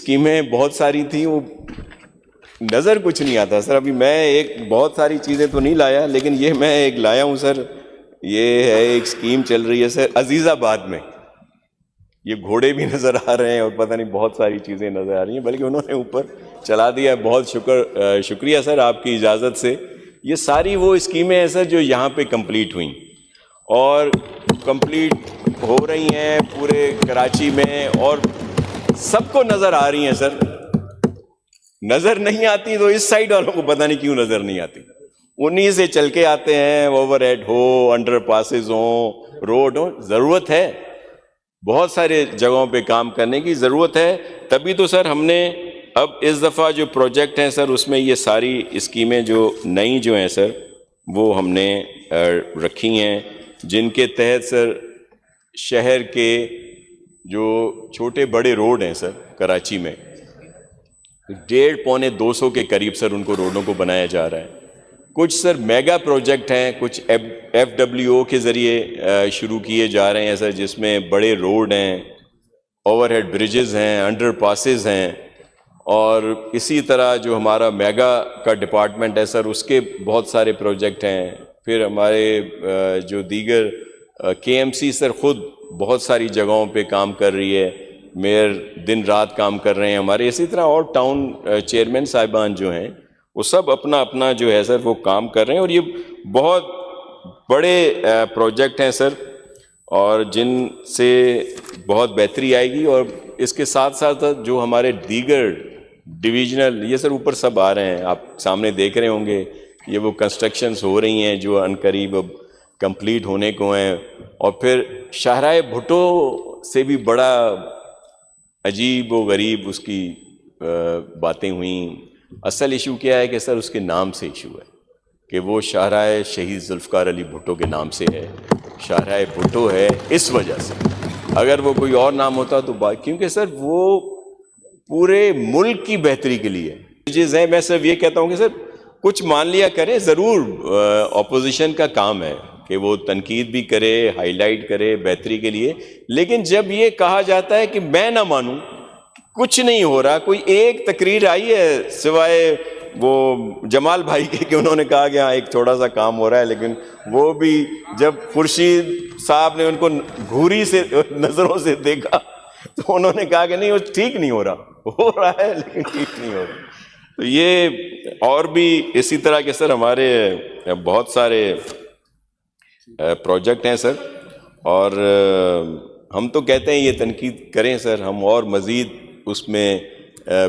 اسکیمیں بہت ساری تھیں، وہ نظر کچھ نہیں آتا سر. ابھی میں ایک بہت ساری چیزیں تو نہیں لایا، لیکن یہ میں ایک لایا ہوں سر. یہ ہے ایک اسکیم چل رہی ہے سر عزیز آباد میں. یہ گھوڑے بھی نظر آ رہے ہیں اور پتہ نہیں بہت ساری چیزیں نظر آ رہی ہیں، بلکہ انہوں نے اوپر چلا دیا. بہت شکریہ سر آپ کی اجازت سے. یہ ساری وہ اسکیمیں ہیں سر جو یہاں پہ کمپلیٹ ہوئیں اور کمپلیٹ ہو رہی ہیں پورے کراچی میں، اور سب کو نظر آ رہی ہیں سر. نظر نہیں آتی تو اس سائڈ والوں کو پتہ نہیں کیوں نظر نہیں آتی. انہی سے چل کے آتے ہیں، اوور ہیڈ ہو، انڈر پاسز ہوں، روڈ ہو. ضرورت ہے بہت سارے جگہوں پہ کام کرنے کی ضرورت ہے. تبھی تو سر ہم نے اب اس دفعہ جو پروجیکٹ ہیں سر اس میں یہ ساری اسکیمیں جو نئی جو ہیں سر وہ ہم نے رکھی ہیں، جن کے تحت سر شہر کے جو چھوٹے بڑے روڈ ہیں سر کراچی میں 150-200 کے قریب سر ان کو روڈوں کو بنایا جا رہا ہے. کچھ سر میگا پروجیکٹ ہیں، کچھ FWO کے ذریعے شروع کیے جا رہے ہیں سر، جس میں بڑے روڈ ہیں، اوور ہیڈ بریجز ہیں، انڈر پاسز ہیں. اور اسی طرح جو ہمارا میگا کا ڈپارٹمنٹ ہے سر اس کے بہت سارے پروجیکٹ ہیں. پھر ہمارے جو دیگر KMC سر خود بہت ساری جگہوں پہ کام کر رہی ہے، میئر دن رات کام کر رہے ہیں ہمارے. اسی طرح اور ٹاؤن چیئرمین صاحبان جو ہیں وہ سب اپنا اپنا جو ہے سر وہ کام کر رہے ہیں. اور یہ بہت بڑے پروجیکٹ ہیں سر، اور جن سے بہت بہتری آئے گی. اور اس کے ساتھ ساتھ جو ہمارے دیگر ڈویژنل یہ سر اوپر سب آ رہے ہیں، آپ سامنے دیکھ رہے ہوں گے. یہ وہ کنسٹرکشنز ہو رہی ہیں جو عنقریب اب کمپلیٹ ہونے کو ہیں. اور پھر شاہراہ بھٹو سے بھی بڑا عجیب و غریب اس کی باتیں ہوئیں. اصل ایشو کیا ہے کہ سر اس کے نام سے ایشو ہے کہ وہ شاہراہ شہید ذوالفقار علی بھٹو کے نام سے ہے. شاہراہ بھٹو ہے اس وجہ سے. اگر وہ کوئی اور نام ہوتا تو کیونکہ سر وہ پورے ملک کی بہتری کے لیے چیز ہے. میں صرف یہ کہتا ہوں کہ سر کچھ مان لیا کریں، ضرور اپوزیشن کا کام ہے کہ وہ تنقید بھی کرے، ہائی لائٹ کرے بہتری کے لیے. لیکن جب یہ کہا جاتا ہے کہ میں نہ مانوں، کچھ نہیں ہو رہا. کوئی ایک تقریر آئی ہے سوائے وہ جمال بھائی کے کہ انہوں نے کہا کہ ہاں ایک تھوڑا سا کام ہو رہا ہے، لیکن وہ بھی جب خورشید صاحب نے ان کو گھوری سے نظروں سے دیکھا تو انہوں نے کہا کہ نہیں وہ ٹھیک نہیں ہو رہا ہے لیکن ٹھیک نہیں ہو رہا. تو یہ اور بھی اسی طرح کے سر ہمارے بہت سارے پروجیکٹ ہیں سر. اور ہم تو کہتے ہیں یہ تنقید کریں سر، ہم اور مزید اس میں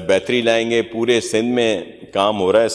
بہتری لائیں گے. پورے سندھ میں کام ہو رہا ہے سر.